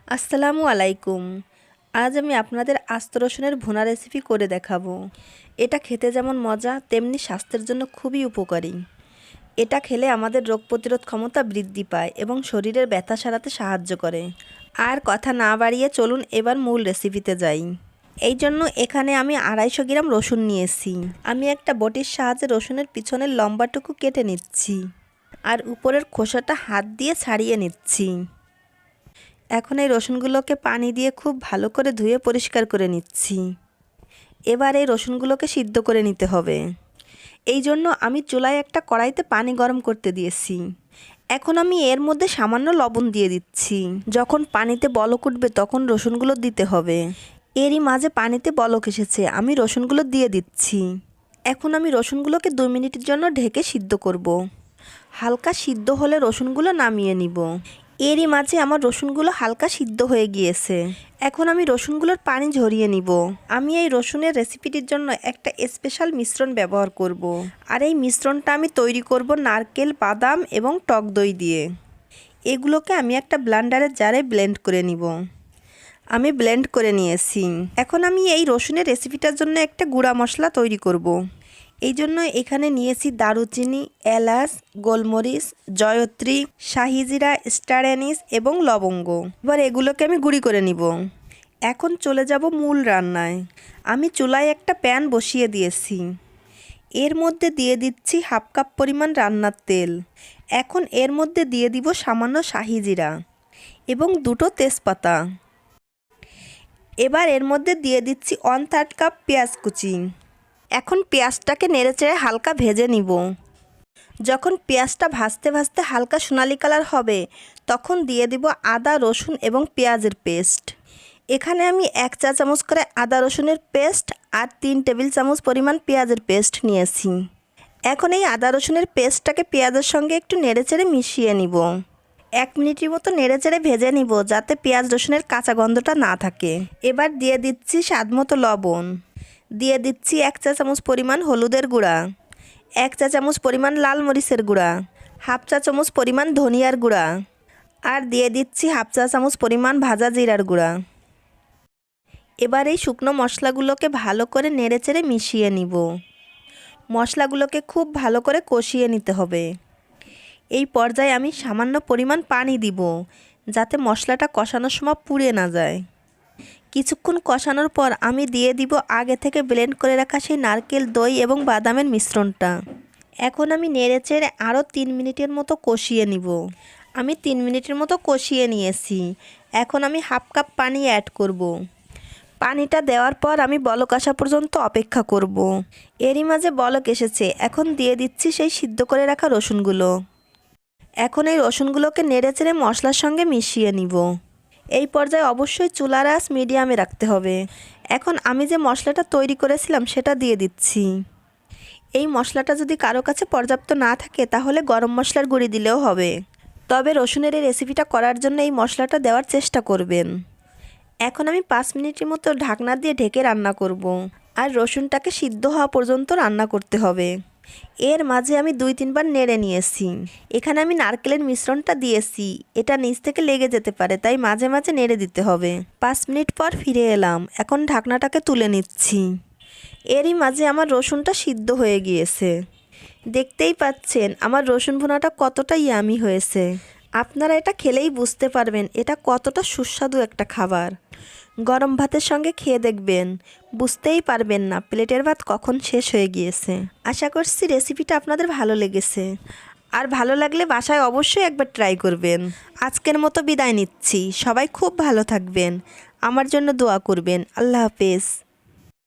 আসসালামু আলাইকুম। আজ আমি আপনাদের আস্ত রসুনের ভুনা রেসিপি করে দেখাবো। এটা খেতে যেমন মজা তেমনি স্বাস্থ্যের জন্য খুবই উপকারী। এটা খেলে আমাদের রোগ প্রতিরোধ ক্ষমতা বৃদ্ধি পায় এবং শরীরের ব্যথা সারাতে সাহায্য করে। আর কথা না বাড়িয়ে চলুন এবার মূল রেসিপিতে যাই। এই জন্য এখানে আমি 250 গ্রাম রসুন নিয়েছি। আমি একটা বটির সাহায্যে রসুনের পিছনের লম্বাটুকু কেটে নিচ্ছি আর উপরের খোসাটা হাত দিয়ে ছাড়িয়ে নিচ্ছি। এখন এই রসুনগুলোকে পানি দিয়ে খুব ভালো করে ধুয়ে পরিষ্কার করে নিচ্ছি। এবার এই রসুনগুলোকে সিদ্ধ করে নিতে হবে। এই জন্য আমি চুলায় একটা কড়াইতে পানি গরম করতে দিয়েছি। এখন আমি এর মধ্যে সামান্য লবণ দিয়ে দিচ্ছি। যখন পানিতে বলক উঠবে তখন রসুনগুলো দিতে হবে। এরই মাঝে পানিতে বলক এসেছে, আমি রসুনগুলো দিয়ে দিচ্ছি। এখন আমি রসুনগুলোকে 2 মিনিটের জন্য ঢেকে সিদ্ধ করব। হালকা সিদ্ধ হলে রসুনগুলো নামিয়ে নিব। এরই মাঝে আমার রসুনগুলো হালকা সিদ্ধ হয়ে গিয়েছে। এখন আমি রসুনগুলোর পানি ঝরিয়ে নিব। আমি এই রসুনের রেসিপিটির জন্য একটা স্পেশাল মিশ্রণ ব্যবহার করব। আর এই মিশ্রণটা আমি তৈরি করব নারকেল, বাদাম এবং টক দই দিয়ে। এগুলোকে আমি একটা ব্লেন্ডারের জারে ব্লেন্ড করে নিব। আমি ব্লেন্ড করে নিয়েছি। এখন আমি এই রসুনের রেসিপিটার জন্য একটা গুঁড়া মশলা তৈরি করব। এই জন্য এখানে নিয়েছি দারুচিনি, এলাচ, গোলমরিচ, জয়ত্রী, শাহি জিরা, স্টার অ্যানিস এবং লবঙ্গ। এবার এগুলোকে আমি গুঁড়ি করে নিব। এখন চলে যাব মূল রান্নায়। আমি চুলায় একটা প্যান বসিয়ে দিয়েছি। এর মধ্যে দিয়ে দিচ্ছি 1/2 কাপ পরিমাণ রান্নার তেল। এখন এর মধ্যে দিয়ে দিব সামান্য শাহি জিরা এবং 2টো তেজপাতা। এবার এর মধ্যে দিয়ে দিচ্ছি 1/3 কাপ পেঁয়াজ কুচি। এখন পেঁয়াজটাকে নেড়েচেড়ে হালকা ভেজে নিব। যখন পেঁয়াজটা ভাজতে ভাজতে হালকা সোনালি কালার হবে তখন দিয়ে দিব আদা, রসুন এবং পেঁয়াজের পেস্ট। এখানে আমি 1 চা চামচ করে আদা রসুনের পেস্ট আর 3 টেবিল চামচ পরিমাণ পেঁয়াজের পেস্ট নিয়েছি। এখন এই আদা রসুনের পেস্টটাকে পেঁয়াজের সঙ্গে একটু নেড়েচেড়ে মিশিয়ে নিব। 1 মিনিটের মতো নেড়েচেড়ে ভেজে নিব যাতে পেঁয়াজ রসুনের কাঁচা গন্ধটা না থাকে। এবার দিয়ে দিচ্ছি স্বাদমতো লবণ। দিয়ে দিচ্ছি 1 চা চামচ পরিমাণ হলুদের গুঁড়া, 1 চা চামচ পরিমাণ লাল মরিচের গুঁড়া, 1/2 চা চামচ পরিমাণ ধনিয়ার গুঁড়া আর দিয়ে দিচ্ছি 1/2 চা চামচ পরিমাণ ভাজা জিরার গুঁড়া। এবার এই শুকনো মশলাগুলোকে ভালো করে নেড়েচেড়ে মিশিয়ে নিব। মশলাগুলোকে খুব ভালো করে কষিয়ে নিতে হবে। এই পর্যায়ে আমি সামান্য পরিমাণ পানি দিব যাতে মশলাটা কষানোর সময় পুড়ে না যায়। কিছুক্ষণ কষানোর পর আমি দিয়ে দিব আগে থেকে ব্লেন্ড করে রাখা সেই নারকেল, দই এবং বাদামের মিশ্রণটা। এখন আমি নেড়েচেড়ে আরও 3 মিনিটের মতো কষিয়ে নিব। আমি 3 মিনিটের মতো কষিয়ে নিয়েছি। এখন আমি 1/2 কাপ পানি অ্যাড করব। পানিটা দেওয়ার পর আমি বলক আসা পর্যন্ত অপেক্ষা করব। এরই মাঝে বলক এসেছে। এখন দিয়ে দিচ্ছি সেই সিদ্ধ করে রাখা রসুনগুলো। এখন এই রসুনগুলোকে নেড়েচেড়ে মশলার সঙ্গে মিশিয়ে নিব। এই পর্যায়ে অবশ্যই চুলার আঁচ মিডিয়ামে রাখতে হবে। এখন আমি যে মশলাটা তৈরি করেছিলাম সেটা দিয়ে দিচ্ছি। এই মশলাটা যদি কারো কাছে পর্যাপ্ত না থাকে তাহলে গরম মশলার গুঁড়ি দিলেও হবে। তবে রসুনের এই রেসিপিটা করার জন্য এই মশলাটা দেওয়ার চেষ্টা করবেন। এখন আমি 5 মিনিটের মতো ঢাকনা দিয়ে ঢেকে রান্না করব। আর রসুনটাকে সিদ্ধ হওয়া পর্যন্ত রান্না করতে হবে। এর মাঝে আমি 2-3 বার নেড়ে নিয়েছি। এখানে আমি নারকেলের মিশ্রণটা দিয়েছি, এটা নিচ থেকে লেগে যেতে পারে, তাই মাঝে মাঝে নেড়ে দিতে হবে। 5 মিনিট পর ফিরে এলাম। এখন ঢাকনাটাকে তুলে নিচ্ছি। এরই মাঝে আমার রসুনটা সিদ্ধ হয়ে গিয়েছে। দেখতেই পাচ্ছেন আমার রসুন ভুনাটা কতটা ইয়ামি হয়েছে। আপনারা এটা খেলেই বুঝতে পারবেন এটা কতটা সুস্বাদু একটা খাবার। গরম ভাতের সঙ্গে খেয়ে দেখবেন, বুঝতেই পারবেন না প্লেটের ভাত কখন শেষ হয়ে গিয়েছে। আশা করছি রেসিপিটা আপনাদের ভালো লেগেছে। আর ভালো লাগলে বাসায় অবশ্যই একবার ট্রাই করবেন। আজকের মতো বিদায় নিচ্ছি। সবাই খুব ভালো থাকবেন। আমার জন্য দোয়া করবেন। আল্লাহ হাফেজ।